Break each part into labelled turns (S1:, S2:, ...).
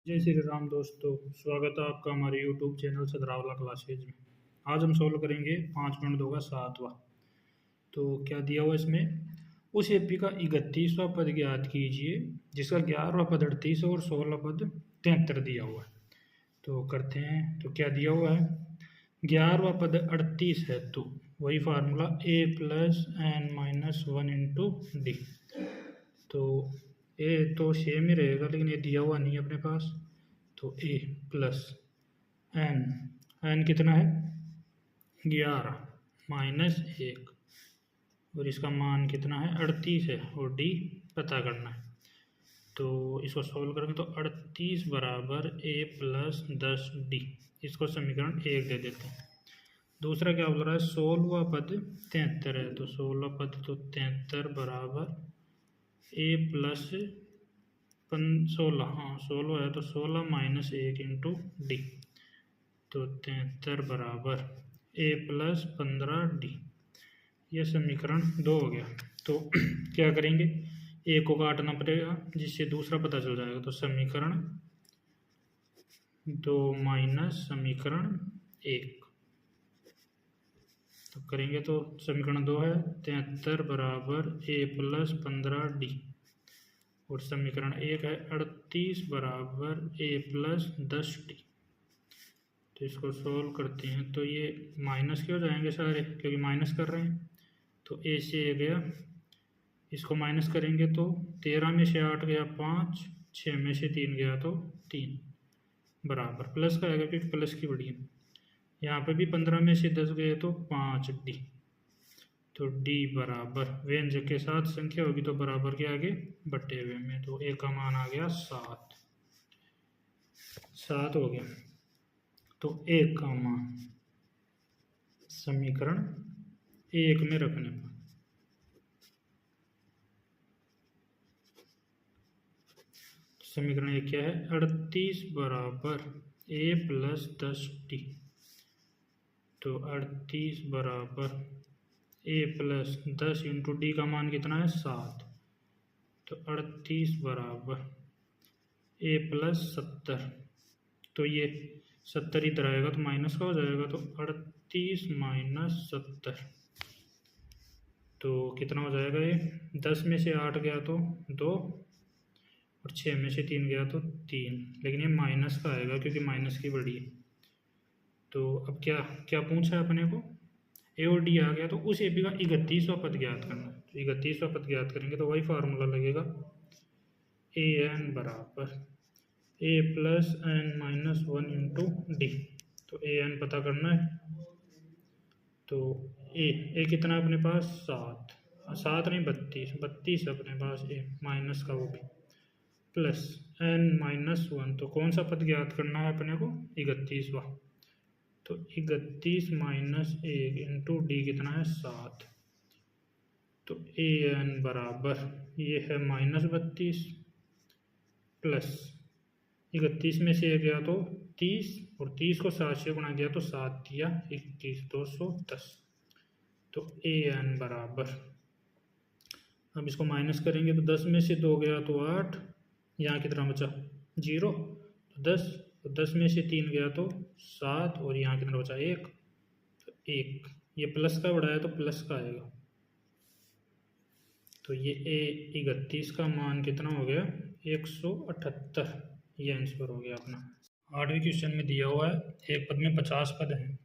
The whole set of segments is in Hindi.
S1: जय श्री राम दोस्तों। स्वागत है आपका हमारे YouTube चैनल सदरावला क्लासेज में। आज हम सॉल्व करेंगे 5.2 का 7वां। तो क्या दिया हुआ इसमें, उस एपी का 31वां पद ज्ञात कीजिए जिसका 11वां पद 38 और 16वां पद 73 दिया हुआ है। तो करते हैं। तो क्या दिया हुआ है, 11वां पद 38 है तो वही formula a plus n minus 1 into D. तो ए तो सेम ही रहेगा लेकिन ये दिया हुआ नहीं है अपने पास। तो ए प्लस एन, एन कितना है 11 माइनस 1 और इसका मान कितना है 38 है और डी पता करना है। तो इसको सॉल्व करेंगे तो 38 बराबर ए प्लस 10 डी, इसको समीकरण 1 दे देते हैं। दूसरा क्या बोल रहा है, 16वां पद 73 है तो 16वां पद तो 73 बराबर ए प्लस 16, हाँ 16 है तो 16 माइनस 1 इंटू डी। तो 73 बराबर ए प्लस 15 डी, यह समीकरण 2 हो गया। तो क्या करेंगे, ए को काटना पड़ेगा जिससे दूसरा पता चल जाएगा। तो समीकरण 2 माइनस समीकरण 1 तो करेंगे तो समीकरण 2 है 73 बराबर ए प्लस 15 डी और समीकरण 1 है 38 बराबर ए प्लस 10 डी। तो इसको सोल्व करते हैं तो ये माइनस के हो जाएंगे सारे क्योंकि माइनस कर रहे हैं। तो ए से ए गया, इसको माइनस करेंगे तो 13 में से 8 गया 5, 6 में से 3 गया तो 3 बराबर प्लस का आएगा क्योंकि प्लस की बड़ी है। यहाँ पे भी 15 में से 10 गए तो 5 डी। तो डी बराबर व्यंजक के साथ संख्या होगी तो बराबर के आगे बटे हुए में। तो ए का मान आ गया 7 हो गया। तो ए का मान समीकरण 1 में रखने पर समीकरण 1 क्या है, 38 बराबर ए प्लस 10 डी। तो 38 बराबर ए प्लस 10 इंटू डी का मान कितना है 7। तो 38 बराबर ए प्लस 70। तो ये 70 इधर आएगा तो माइनस का हो जाएगा। तो 38 माइनस 70 तो कितना हो जाएगा, ये 10 में से 8 गया तो 2 और 6 में से 3 गया तो 3, लेकिन ये माइनस का आएगा क्योंकि माइनस की बड़ी है। तो अब क्या क्या पूछा है अपने को, ए और डी आ गया तो उस ए पी का 31वां पद ज्ञात करना। तो 31वां पद ज्ञात करेंगे तो वही फार्मूला लगेगा ए एन बराबर a plus n minus 1 into D. तो ए एन पता करना है। तो ए कितना है अपने पास 7 नहीं 32 अपने पास ए माइनस का वो भी प्लस एन माइनस 1। तो कौन सा पद ज्ञात करना है अपने को 31वां। तो 31 माइनस 1 इंटू डी कितना है 7। तो ए एन बराबर ये है माइनस 32 प्लस 31 में से गया तो 30 और 30 को 7 से गुणा किया तो 7 दिया 21, 210। तो ए एन बराबर, अब इसको माइनस करेंगे तो 10 में से 2 गया तो 8, यहाँ कितना बचा 0 तो 10, तो 10 में से 3 गया तो 7 और यहाँ कितना बचा 1। तो 1, ये प्लस का बढ़ाया तो प्लस का आएगा। तो ये ए 31 का मान कितना हो गया 178, ये आंसर हो गया अपना। 8वें क्वेश्चन में दिया हुआ है एक पद में 50 पद हैं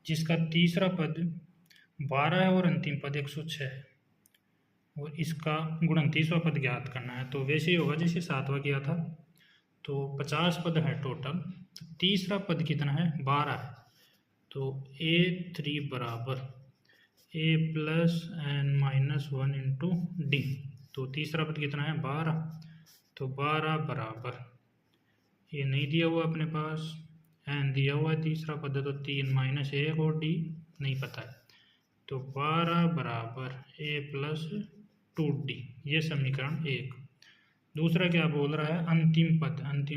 S1: जिसका तीसरा पद 12 है और अंतिम पद 106 है और इसका 29वां पद ज्ञात करना है। तो वैसे ही होगा जैसे 7वां किया था। तो 50 पद है टोटल, तो तीसरा पद कितना है 12 है। तो A3 बराबर a plus n minus 1 into D. तो तीसरा पद कितना है 12। तो 12 बराबर, ये नहीं दिया हुआ अपने पास, एन दिया हुआ है तीसरा पद है तो 3 माइनस 1 और डी नहीं पता है। तो 12 बराबर ए प्लस 2d, ये समीकरण 1। दूसरा क्या बोल रहा है, अंतिम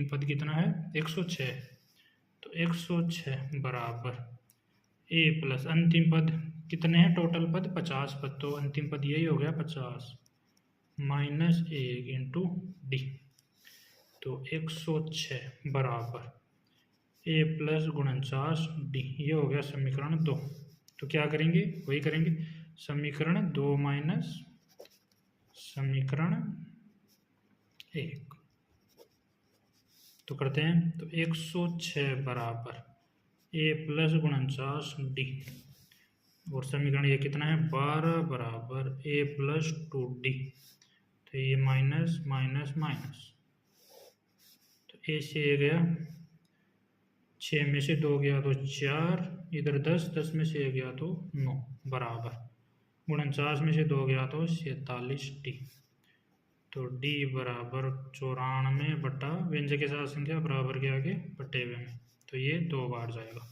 S1: पद कितना है 106। तो 106 बराबर ए प्लस अंतिम पद कितने हैं टोटल पद 50 पद, तो अंतिम पद यही हो गया 50 माइनस 1 इंटू डी। तो 106 बराबर ए प्लस 49D, ये हो गया समीकरण 2। तो क्या करेंगे, वही करेंगे, समीकरण 2 माइनस समीकरण 1। तो करते हैं, तो 106 बराबर ए प्लस 49D, और समीकरण ये कितना है, 12 बराबर ए प्लस 2D। तो ये माइनस माइनस माइनस, तो ए से ए गया, 6 में से 2 गया तो 4, इधर 10, 10 में से 1 गया तो 9 बराबर 49 में से 2 गया तो 47D। तो D बराबर 94 बटा व्यंजक के साथ संख्या बराबर के आगे बटे हुए में, तो ये 2 बार जाएगा।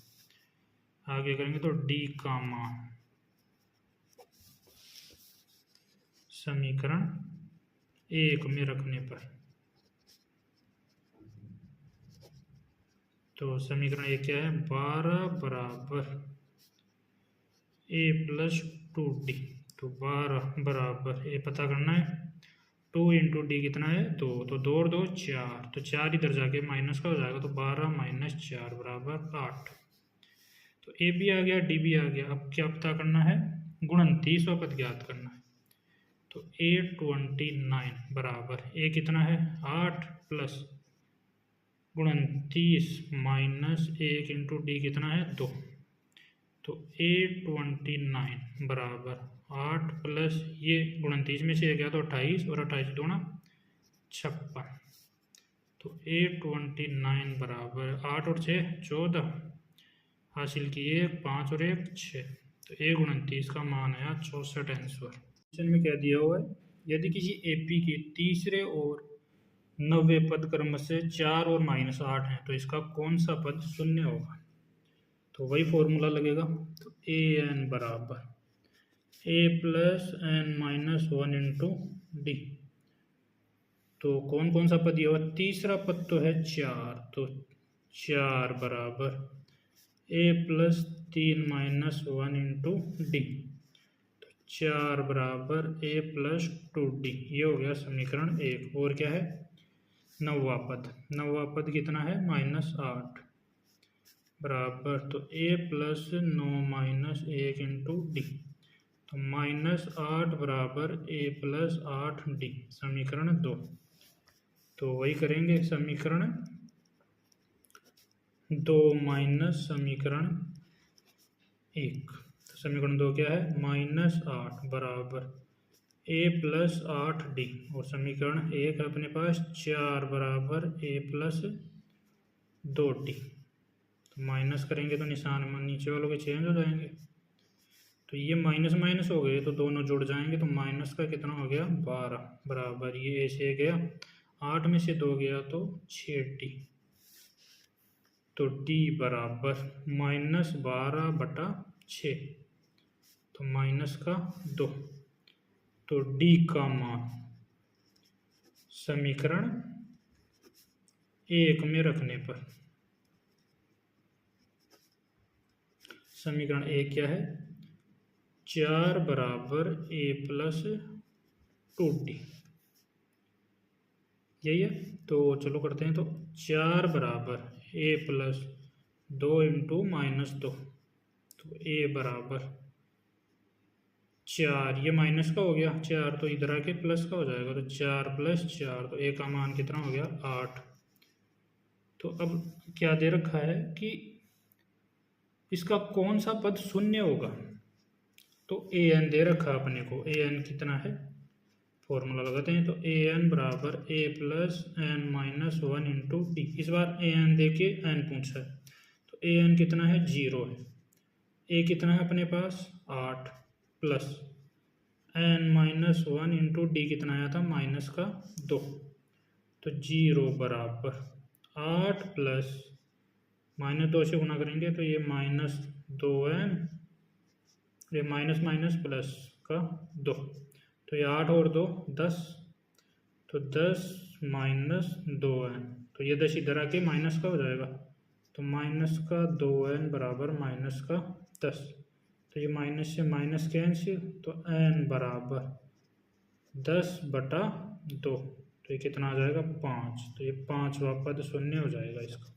S1: आगे करेंगे तो D का मान समीकरण 1 में रखने पर, तो समीकरण 1 क्या है, 12 बराबर ए प्लस 2D। तो 12 बराबर ए पता करना है, 2 इंटू डी कितना है, 2, तो 2 और 2 4, तो 4 इधर जाके माइनस का हो जाएगा, तो 12 माइनस 4 बराबर 8। तो ए भी आ गया, डी भी आ गया। अब क्या पता करना है, गुणन 30 पद ज्ञात करना है। तो A29 बराबर ए कितना है, 8 प्लस 29 माइनस 1 इंटू डी कितना है, 2। तो A29 बराबर 8 प्लस ये 29 में से गया तो 28, और 28 दूना 56। तो A29 बराबर 8 और 6 14, हासिल किए 5 और 1 6। तो A29 का मान आया 64 आंसर। क्वेश्चन में क्या दिया हुआ है, यदि किसी एपी के तीसरे और 90 पद क्रम से 4 और -8 हैं, तो इसका कौन सा पद शून्य होगा। तो वही फॉर्मूला लगेगा, तो ए एन बराबर a plus n minus 1 into D. तो कौन कौन सा पद ये हुआ, तीसरा पद तो है 4, तो 4 बराबर a plus 3 minus 1 into D. तो 4 बराबर ए प्लस 2D, ये हो गया समीकरण 1। और क्या है, 9वां पद, 9वां पद कितना है, -8 बराबर, तो ए प्लस 9 माइनस 1 इंटू डी। तो -8 बराबर ए प्लस 8D, समीकरण 2। तो वही करेंगे, समीकरण 2 माइनस समीकरण 1। तो समीकरण 2 क्या है, -8 बराबर ए प्लस 8D, और समीकरण 1 अपने पास 4 बराबर ए प्लस 2D। तो माइनस करेंगे तो निशान नीचे वालों के चेंज हो जाएंगे, तो ये माइनस माइनस हो गए तो दोनों जुड़ जाएंगे, तो माइनस का कितना हो गया, 12 बराबर ये ए से गया, 8 में से 2 गया तो 6D। तो D बराबर -12 बटा 6, तो माइनस का 2। तो D का मान समीकरण 1 में रखने पर, समीकरण 1 क्या है, 4 बराबर ए प्लस 2D, यही है। तो चलो करते हैं, तो 4 बराबर ए प्लस 2 इंटू -2, तो ए बराबर 4, ये माइनस का हो गया 4, तो इधर आके प्लस का हो जाएगा, तो 4 प्लस 4, तो ए का मान कितना हो गया, 8। तो अब क्या दे रखा है कि इसका कौन सा पद शून्य होगा, तो ए एन दे रखा अपने को, ए एन कितना है, फॉर्मूला लगाते हैं। तो ए एन बराबर a plus n minus 1 into d. इस बार ए एन दे के एन पूछा है, तो ए एन कितना है, 0 है। ए कितना है अपने पास, 8 plus n minus 1 into D कितना आया था, माइनस का 2। तो 0 बराबर 8 प्लस -2 से गुना करेंगे तो ये -2n, ये माइनस माइनस प्लस का 2, तो ये 8 और 2 10, तो 10 माइनस 2n, तो ये 10 इधर आके माइनस का हो जाएगा, तो माइनस का 2n बराबर माइनस का 10। तो ये माइनस से माइनस कैंसिल, तो n बराबर 10 बटा 2, तो ये कितना आ जाएगा 5, तो ये 5वां पद शून्य हो जाएगा इसका।